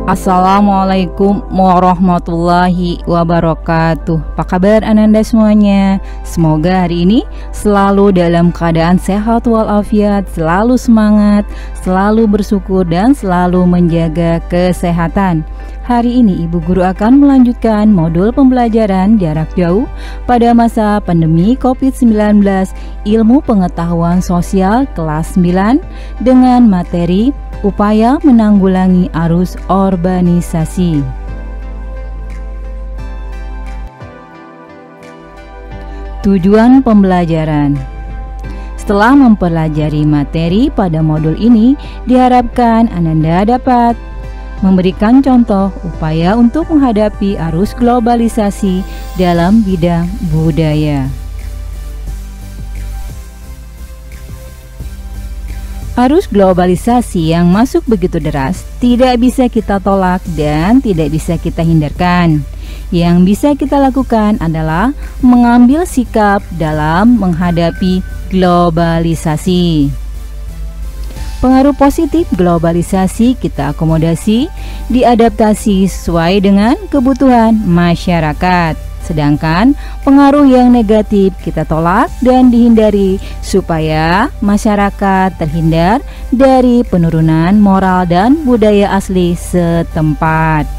Assalamualaikum warahmatullahi wabarakatuh. Apa kabar Ananda semuanya? Semoga hari ini selalu dalam keadaan sehat walafiat, selalu semangat, selalu bersyukur dan selalu menjaga kesehatan. Hari ini Ibu Guru akan melanjutkan modul pembelajaran jarak jauh pada masa pandemi COVID-19 Ilmu Pengetahuan Sosial kelas 9 dengan materi upaya menanggulangi arus urbanisasi. Tujuan pembelajaran. Setelah mempelajari materi pada modul ini, diharapkan Ananda dapat memberikan contoh upaya untuk menghadapi arus globalisasi dalam bidang budaya. Arus globalisasi yang masuk begitu deras tidak bisa kita tolak dan tidak bisa kita hindarkan. Yang bisa kita lakukan adalah mengambil sikap dalam menghadapi globalisasi. Pengaruh positif globalisasi kita akomodasi, diadaptasi sesuai dengan kebutuhan masyarakat. Sedangkan pengaruh yang negatif kita tolak dan dihindari supaya masyarakat terhindar dari penurunan moral dan budaya asli setempat.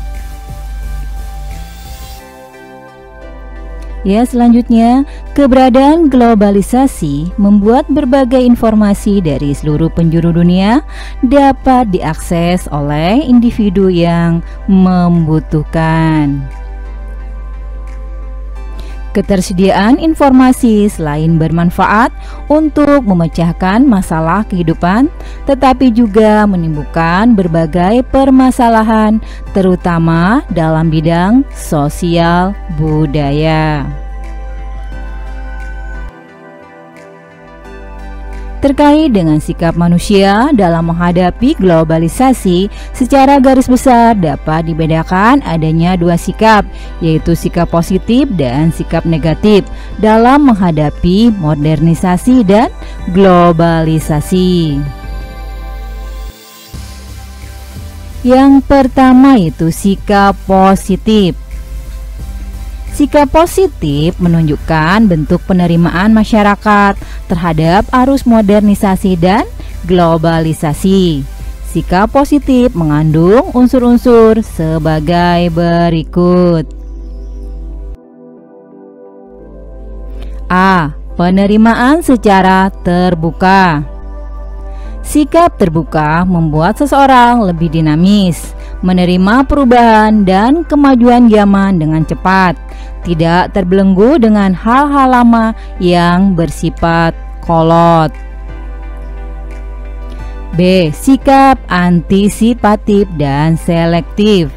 Ya, selanjutnya, keberadaan globalisasi membuat berbagai informasi dari seluruh penjuru dunia dapat diakses oleh individu yang membutuhkan. Ketersediaan informasi selain bermanfaat untuk memecahkan masalah kehidupan, tetapi juga menimbulkan berbagai permasalahan, terutama dalam bidang sosial budaya. Terkait dengan sikap manusia dalam menghadapi globalisasi, secara garis besar dapat dibedakan adanya dua sikap, yaitu sikap positif dan sikap negatif dalam menghadapi modernisasi dan globalisasi. Yang pertama itu sikap positif. Sikap positif menunjukkan bentuk penerimaan masyarakat terhadap arus modernisasi dan globalisasi. Sikap positif mengandung unsur-unsur sebagai berikut. A. Penerimaan secara terbuka. Sikap terbuka membuat seseorang lebih dinamis, menerima perubahan dan kemajuan zaman dengan cepat, tidak terbelenggu dengan hal-hal lama yang bersifat kolot. B. Sikap antisipatif dan selektif.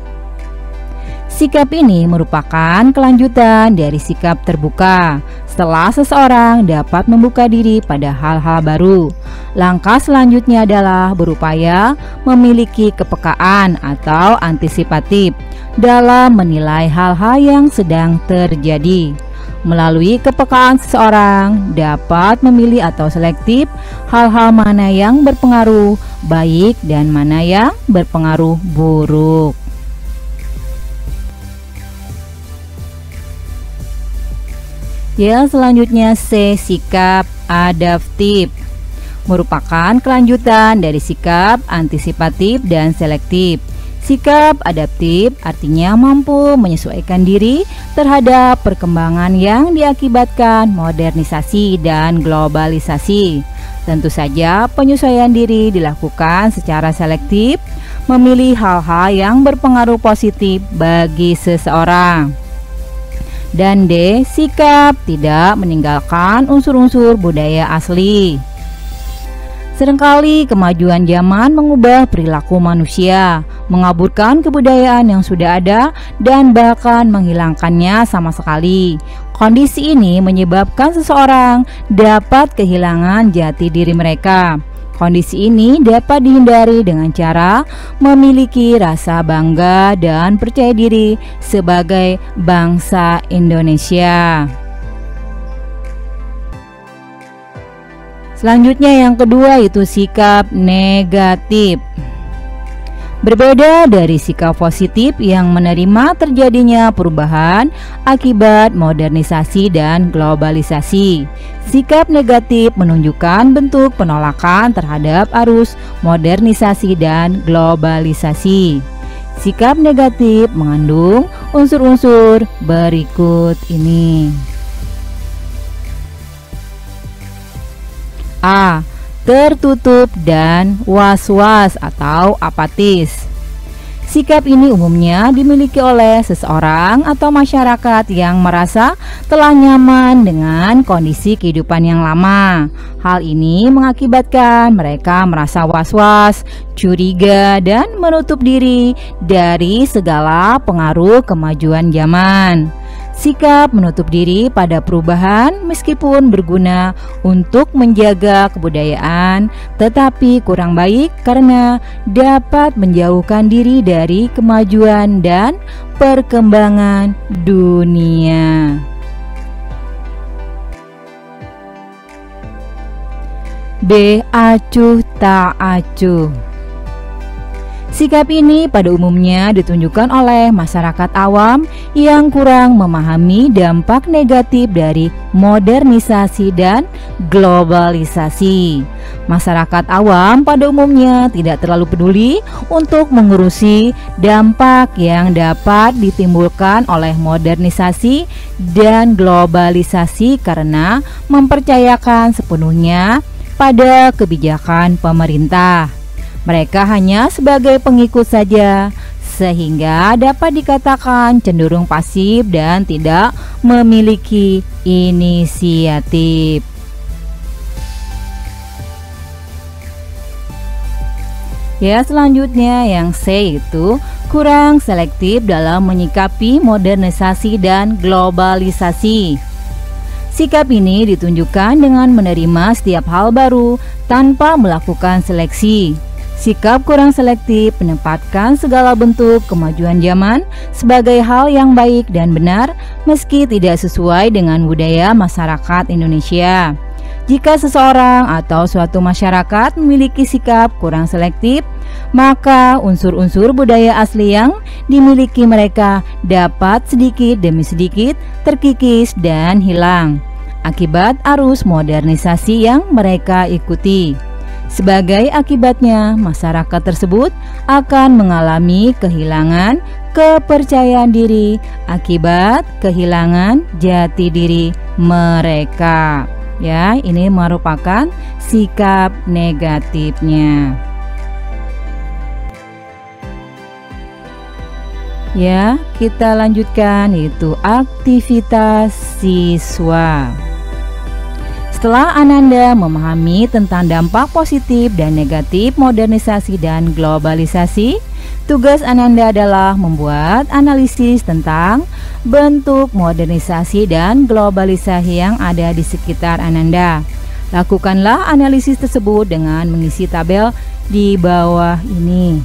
Sikap ini merupakan kelanjutan dari sikap terbuka. Setelah seseorang dapat membuka diri pada hal-hal baru, langkah selanjutnya adalah berupaya memiliki kepekaan atau antisipatif dalam menilai hal-hal yang sedang terjadi. Melalui kepekaan seseorang dapat memilih atau selektif hal-hal mana yang berpengaruh baik dan mana yang berpengaruh buruk. Ya, selanjutnya C. Sikap adaptif. Merupakan kelanjutan dari sikap antisipatif dan selektif. Sikap adaptif artinya mampu menyesuaikan diri terhadap perkembangan yang diakibatkan modernisasi dan globalisasi. Tentu saja penyesuaian diri dilakukan secara selektif, memilih hal-hal yang berpengaruh positif bagi seseorang. Dan D. Sikap tidak meninggalkan unsur-unsur budaya asli. Seringkali kemajuan zaman mengubah perilaku manusia, mengaburkan kebudayaan yang sudah ada dan bahkan menghilangkannya sama sekali. Kondisi ini menyebabkan seseorang dapat kehilangan jati diri mereka. Kondisi ini dapat dihindari dengan cara memiliki rasa bangga dan percaya diri sebagai bangsa Indonesia. Selanjutnya yang kedua itu sikap negatif. Berbeda dari sikap positif yang menerima terjadinya perubahan akibat modernisasi dan globalisasi, sikap negatif menunjukkan bentuk penolakan terhadap arus modernisasi dan globalisasi. Sikap negatif mengandung unsur-unsur berikut ini. A. Tertutup dan was-was atau apatis. Sikap ini umumnya dimiliki oleh seseorang atau masyarakat yang merasa telah nyaman dengan kondisi kehidupan yang lama. Hal ini mengakibatkan mereka merasa was-was, curiga, dan menutup diri dari segala pengaruh kemajuan zaman. Sikap menutup diri pada perubahan meskipun berguna untuk menjaga kebudayaan, tetapi kurang baik karena dapat menjauhkan diri dari kemajuan dan perkembangan dunia. B. Acuh tak acuh. Sikap ini pada umumnya ditunjukkan oleh masyarakat awam yang kurang memahami dampak negatif dari modernisasi dan globalisasi. Masyarakat awam pada umumnya tidak terlalu peduli untuk mengurusi dampak yang dapat ditimbulkan oleh modernisasi dan globalisasi karena mempercayakan sepenuhnya pada kebijakan pemerintah. Mereka hanya sebagai pengikut saja, sehingga dapat dikatakan cenderung pasif dan tidak memiliki inisiatif. Ya, selanjutnya yang C itu kurang selektif dalam menyikapi modernisasi dan globalisasi. Sikap ini ditunjukkan dengan menerima setiap hal baru tanpa melakukan seleksi. Sikap kurang selektif menempatkan segala bentuk kemajuan zaman sebagai hal yang baik dan benar meski tidak sesuai dengan budaya masyarakat Indonesia. Jika seseorang atau suatu masyarakat memiliki sikap kurang selektif, maka unsur-unsur budaya asli yang dimiliki mereka dapat sedikit demi sedikit terkikis dan hilang akibat arus modernisasi yang mereka ikuti. Sebagai akibatnya, masyarakat tersebut akan mengalami kehilangan kepercayaan diri akibat kehilangan jati diri mereka. Ya, ini merupakan sikap negatifnya. Ya, kita lanjutkan yaitu aktivitas siswa. Setelah Ananda memahami tentang dampak positif dan negatif modernisasi dan globalisasi, tugas Ananda adalah membuat analisis tentang bentuk modernisasi dan globalisasi yang ada di sekitar Ananda. Lakukanlah analisis tersebut dengan mengisi tabel di bawah ini.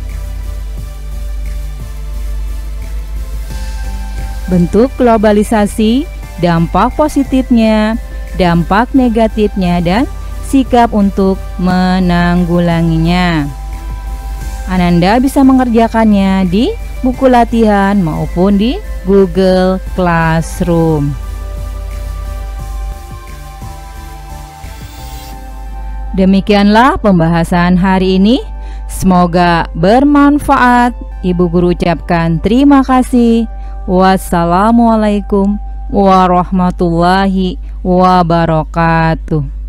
Bentuk globalisasi, dampak positifnya, dampak negatifnya, dan sikap untuk menanggulanginya. Ananda bisa mengerjakannya di buku latihan maupun di Google Classroom. Demikianlah pembahasan hari ini. Semoga bermanfaat. Ibu guru ucapkan terima kasih. Wassalamualaikum warahmatullahi wabarakatuh.